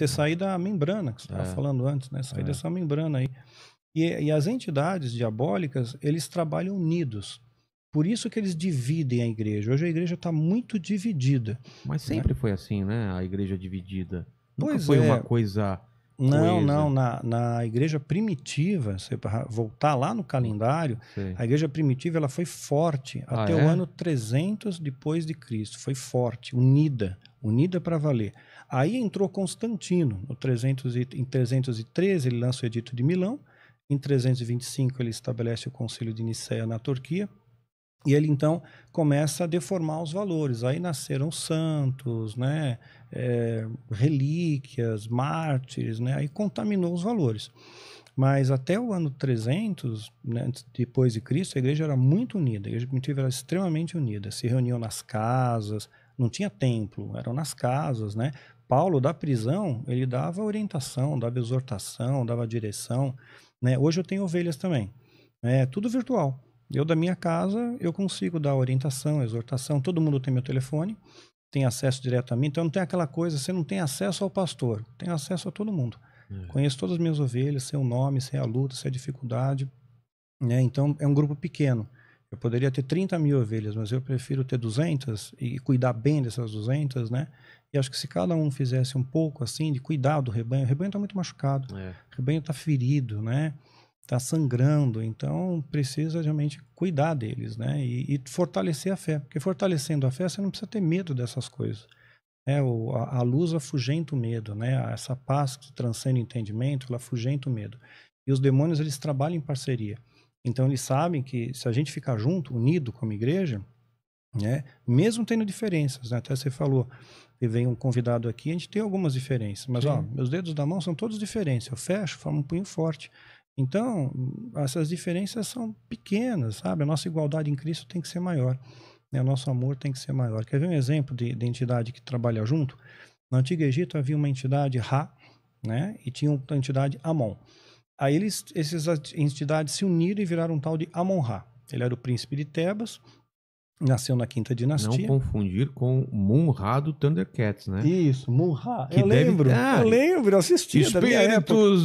Você sair da membrana, que você estava falando antes, né? Sair dessa membrana aí. E as entidades diabólicas, eles trabalham unidos. Por isso que eles dividem a igreja. Hoje a igreja está muito dividida. Mas sempre foi assim, né? A igreja dividida. Nunca Pois foi é. uma coisa Não, coesa. não. Na igreja primitiva, se voltar lá no calendário, Sei. a igreja primitiva ela foi forte até o ano 300 depois de Cristo. Foi forte, unida para valer. Aí entrou Constantino. Em 313 ele lança o Edito de Milão. Em 325 ele estabelece o Concílio de Nicéia na Turquia. E ele, então, começa a deformar os valores. Aí nasceram santos, né? Relíquias, mártires, né? Aí contaminou os valores. Mas até o ano 300, né, depois de Cristo, a igreja era muito unida. A igreja primitiva era extremamente unida. Se reuniam nas casas, não tinha templo, eram nas casas, né? Paulo, da prisão, ele dava orientação, dava exortação, dava direção, né? Hoje eu tenho ovelhas também. É tudo virtual. Eu, da minha casa, eu consigo dar orientação, exortação. Todo mundo tem meu telefone, tem acesso direto a mim. Então não tem aquela coisa, você não tem acesso ao pastor, tem acesso a todo mundo. Conheço todas as minhas ovelhas, sei o nome, sei a luta, sei a dificuldade. Né? Então é um grupo pequeno. Eu poderia ter 30 mil ovelhas, mas eu prefiro ter 200 e cuidar bem dessas 200, né? E acho que se cada um fizesse um pouco assim, de cuidar do rebanho, o rebanho está muito machucado, o rebanho está ferido, né? Está sangrando, então precisa realmente cuidar deles, né? E fortalecer a fé, porque fortalecendo a fé você não precisa ter medo dessas coisas. A luz afugenta o medo, né? Essa paz que transcende o entendimento, ela afugenta o medo. E os demônios, eles trabalham em parceria. Então eles sabem que se a gente ficar junto, unido como igreja, né? Mesmo tendo diferenças, né? Até você falou que vem um convidado aqui, a gente tem algumas diferenças, mas ó, meus dedos da mão são todos diferentes. Eu fecho, formo um punho forte. Então, essas diferenças são pequenas, sabe? A nossa igualdade em Cristo tem que ser maior, né? O nosso amor tem que ser maior. Quer ver um exemplo de entidade que trabalha junto? No Antigo Egito havia uma entidade Ra, né? E tinha uma entidade Amon. Aí essas entidades se uniram e viraram um tal de Amon-Ra. Ele era o príncipe de Tebas, nasceu na quinta dinastia. Não confundir com Mun-Ra do Thundercats, né? Isso, Mun-Ra. Eu lembro, eu assisti. Espíritos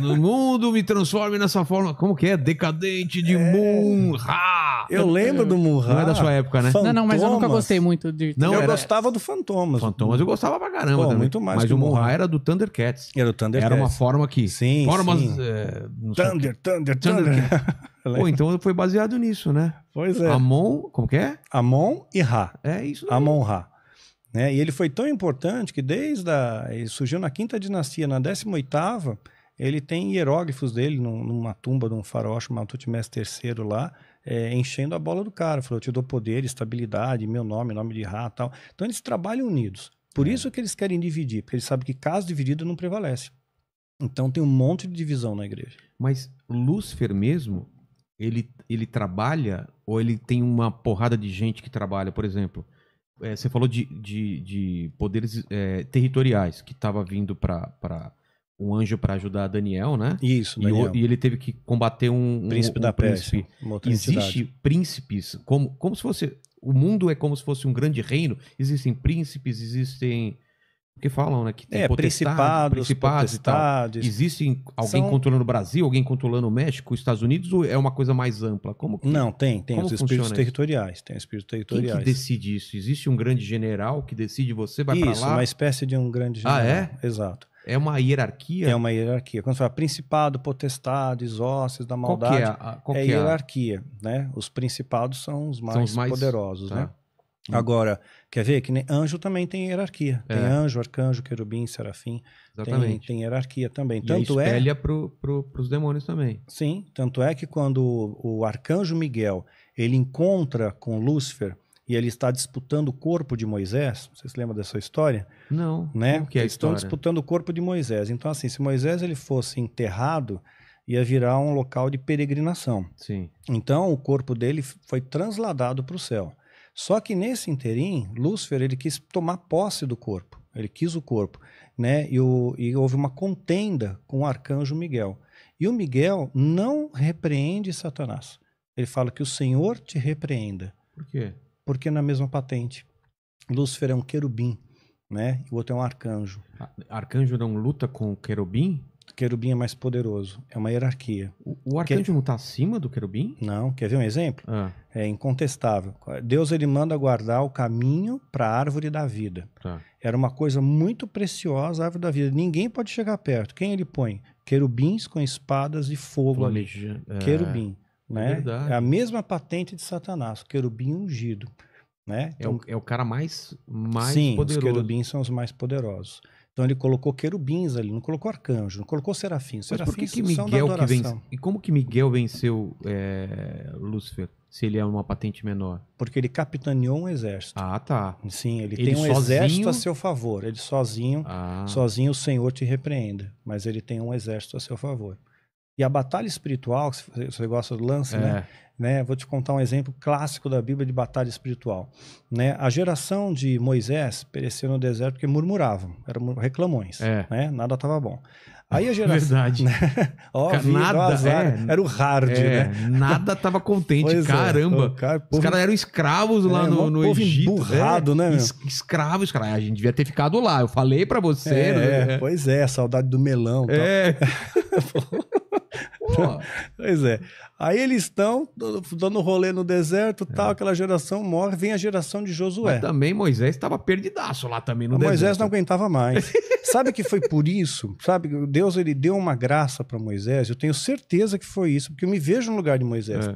no mundo me transformem nessa forma. Como que é? Decadente de Mun-Ra. Eu lembro do Mun-Ra. Não é da sua época, né? Não, mas eu nunca gostei muito de... Não, eu gostava do Fantomas. Fantomas eu gostava pra caramba também. Muito mais. Mas o Mun-Ra era do Thundercats. Era o Thundercats. Era uma forma que... Sim, formas, sim. Thunder. Pô, então foi baseado nisso, né? Pois é. Amon, como que é? Amon e Ra. É isso aí. Amon-Ra. Né? E ele foi tão importante que ele surgiu na quinta dinastia, na 18ª, ele tem hieróglifos dele numa tumba de um faraó chamado Tutmés III lá, enchendo a bola do cara. Falou, eu te dou poder, estabilidade, meu nome de Ra e tal. Então eles trabalham unidos. Por isso que eles querem dividir, porque eles sabem que caso dividido não prevalece. Então tem um monte de divisão na igreja. Mas Lúcifer mesmo, ele trabalha, ou ele tem uma porrada de gente que trabalha, por exemplo, você falou de poderes territoriais, que estava vindo para um anjo para ajudar Daniel, né? Isso, Daniel. E ele teve que combater um príncipe da Pérsia. Existe príncipes, como se fosse... O mundo é como se fosse um grande reino. Existem príncipes, existem... O que falam, né? Que tem principados, potestades. Existe alguém controlando o Brasil, alguém controlando o México, os Estados Unidos, ou é uma coisa mais ampla? Não, tem os espíritos territoriais. Tem espíritos territoriais. Quem que decide isso? Existe um grande general que decide você vai para lá? Isso, uma espécie de um grande general. Ah, é? Exato. É uma hierarquia? É uma hierarquia. Quando você fala principado, potestades, hostes da maldade, qual que é hierarquia, né? Os principados são os mais poderosos, né? Agora, quer ver que anjo também tem hierarquia. Tem anjo, arcanjo, querubim, serafim. Exatamente. Tem hierarquia também. E espelha para os demônios também. Sim, tanto é que quando o arcanjo Miguel ele encontra com Lúcifer e ele está disputando o corpo de Moisés, você se lembra dessa história? Não, né? Como que é a história? Estão disputando o corpo de Moisés. Então, assim, se Moisés ele fosse enterrado, ia virar um local de peregrinação. Sim. Então, o corpo dele foi transladado para o céu. Só que nesse interim, Lúcifer ele quis tomar posse do corpo, ele quis o corpo, né? E houve uma contenda com o arcanjo Miguel. E o Miguel não repreende Satanás. Ele fala que o Senhor te repreenda. Por quê? Porque na mesma patente. Lúcifer é um querubim, né? E o outro é um arcanjo. Arcanjo não luta com o querubim? O querubim é mais poderoso. É uma hierarquia. O arcanjo não está acima do querubim? Não. Quer ver um exemplo? Ah. É incontestável. Deus ele manda guardar o caminho para a árvore da vida. Tá. Era uma coisa muito preciosa a árvore da vida. Ninguém pode chegar perto. Quem ele põe? Querubins com espadas de fogo ali. Querubim. Né? Verdade. É a mesma patente de Satanás. Querubim ungido. Né? Então, é o cara mais sim, poderoso. Os querubins são os mais poderosos. Então ele colocou querubins ali, não colocou arcanjo, não colocou serafins. Mas por Serafins que Miguel que vence? E como que Miguel venceu Lúcifer, se ele é uma patente menor? Porque ele capitaneou um exército. Ah, tá. Sim, ele tem um exército a seu favor. Ele sozinho o Senhor te repreenda, mas ele tem um exército a seu favor. E a batalha espiritual, se você gosta do lance, né? Vou te contar um exemplo clássico da Bíblia de batalha espiritual. Né? A geração de Moisés pereceu no deserto porque murmuravam, eram reclamões, né? Nada estava bom. Aí a geração... Verdade. Né? Era o hard, né? Nada estava contente, caramba. Os caras eram escravos lá no Egito. Emburrado, né? Escravos, cara. A gente devia ter ficado lá. Eu falei pra você. Pois é, saudade do melão. Pois é. Aí eles estão dando rolê no deserto, tal, aquela geração morre, vem a geração de Josué. Mas também Moisés estava perdidaço lá também no deserto. Moisés não aguentava mais. Sabe que foi por isso? Sabe, Deus ele deu uma graça para Moisés, eu tenho certeza que foi isso, porque eu me vejo no lugar de Moisés.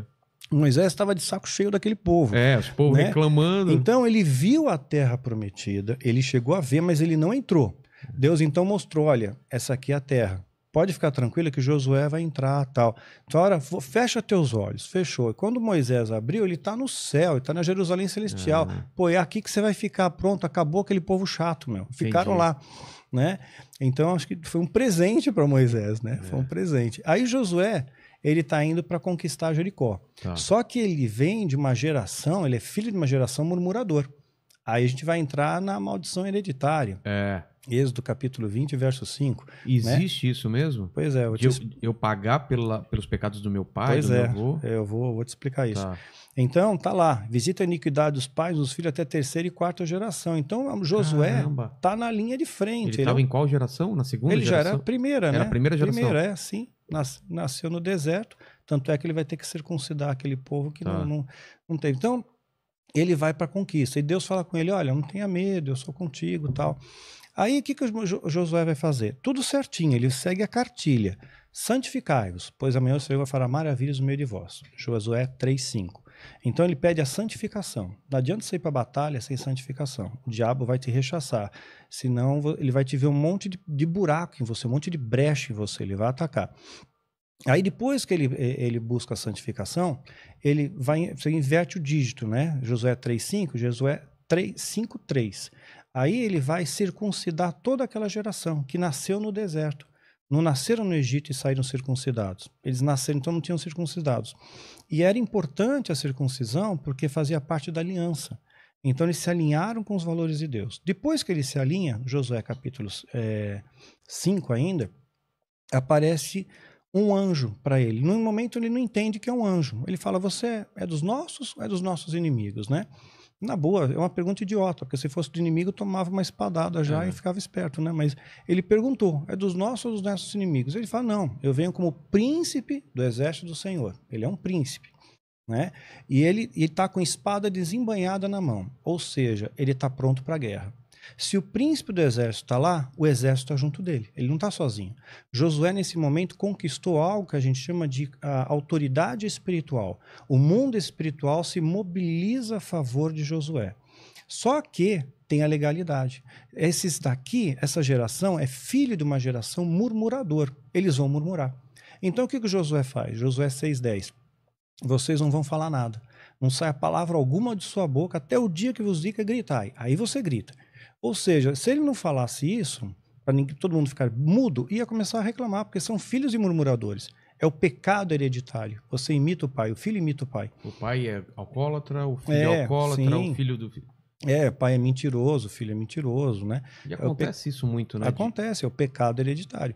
Moisés estava de saco cheio daquele povo. Os povos reclamando. Então ele viu a terra prometida, ele chegou a ver, mas ele não entrou. Deus então mostrou, olha, essa aqui é a terra. Pode ficar tranquila que Josué vai entrar, tal. Então, ora, fecha teus olhos. Fechou. E quando Moisés abriu, ele está no céu, ele está na Jerusalém Celestial. Pô, é aqui que você vai ficar. Pronto, acabou aquele povo chato, meu. Ficaram lá, né? Então, acho que foi um presente para Moisés, né? Foi um presente. Aí Josué, ele está indo para conquistar Jericó. Só que ele vem de uma geração, ele é filho de uma geração murmurador. Aí a gente vai entrar na maldição hereditária. Êxodo capítulo 20, verso 5. Existe isso mesmo? Pois é. Eu pagar pelos pecados do meu pai, pois do meu avô? Eu vou te explicar isso. Então, tá lá. Visita a iniquidade dos pais, dos filhos até terceira e quarta geração. Então, Josué tá na linha de frente. Ele estava em qual geração? Na segunda geração? Ele já era a primeira, né? Era a primeira geração? Primeira, sim. Nasceu no deserto. Tanto é que ele vai ter que circuncidar aquele povo que não teve. Então, ele vai para a conquista. E Deus fala com ele, olha, não tenha medo, eu sou contigo e tal. Aí, o que o Josué vai fazer? Tudo certinho, ele segue a cartilha. Santificai-vos, pois amanhã o Senhor vai fará maravilhas no meio de vós. Josué 3:5. Então, ele pede a santificação. Não adianta você ir para a batalha sem santificação. O diabo vai te rechaçar. Senão, ele vai te ver um monte de buraco em você, um monte de brecha em você, ele vai atacar. Aí, depois que ele busca a santificação, você inverte o dígito, né? Josué 3:5, Josué 5:3. Aí ele vai circuncidar toda aquela geração que nasceu no deserto. Não nasceram no Egito e saíram circuncidados. Eles nasceram, então não tinham circuncidados. E era importante a circuncisão porque fazia parte da aliança. Então eles se alinharam com os valores de Deus. Depois que ele se alinha, Josué capítulo 5 ainda, aparece um anjo para ele. No momento ele não entende que é um anjo. Ele fala, você é dos nossos ou é dos nossos inimigos, né? Na boa, é uma pergunta idiota, porque se fosse do inimigo, tomava uma espadada já e ficava esperto, né? Mas ele perguntou, é dos nossos ou dos nossos inimigos? Ele fala, não, eu venho como príncipe do exército do Senhor. Ele é um príncipe, né? E ele está com espada desembainhada na mão, ou seja, ele está pronto para a guerra. Se o príncipe do exército está lá, o exército está junto dele. Ele não está sozinho. Josué, nesse momento, conquistou algo que a gente chama de autoridade espiritual. O mundo espiritual se mobiliza a favor de Josué. Só que tem a legalidade. Esses daqui, essa geração, é filho de uma geração murmurador. Eles vão murmurar. Então, o que Josué faz? Josué 6:10. Vocês não vão falar nada. Não sai a palavra alguma de sua boca até o dia que vos diga gritai. Aí você grita. Ou seja, se ele não falasse isso, para todo mundo ficar mudo, ia começar a reclamar, porque são filhos de murmuradores. É o pecado hereditário. Você imita o pai, o filho imita o pai. O pai é alcoólatra, o filho é alcoólatra, sim. O filho do filho. O pai é mentiroso, o filho é mentiroso, né? E acontece isso muito, né? Acontece, é o pecado hereditário.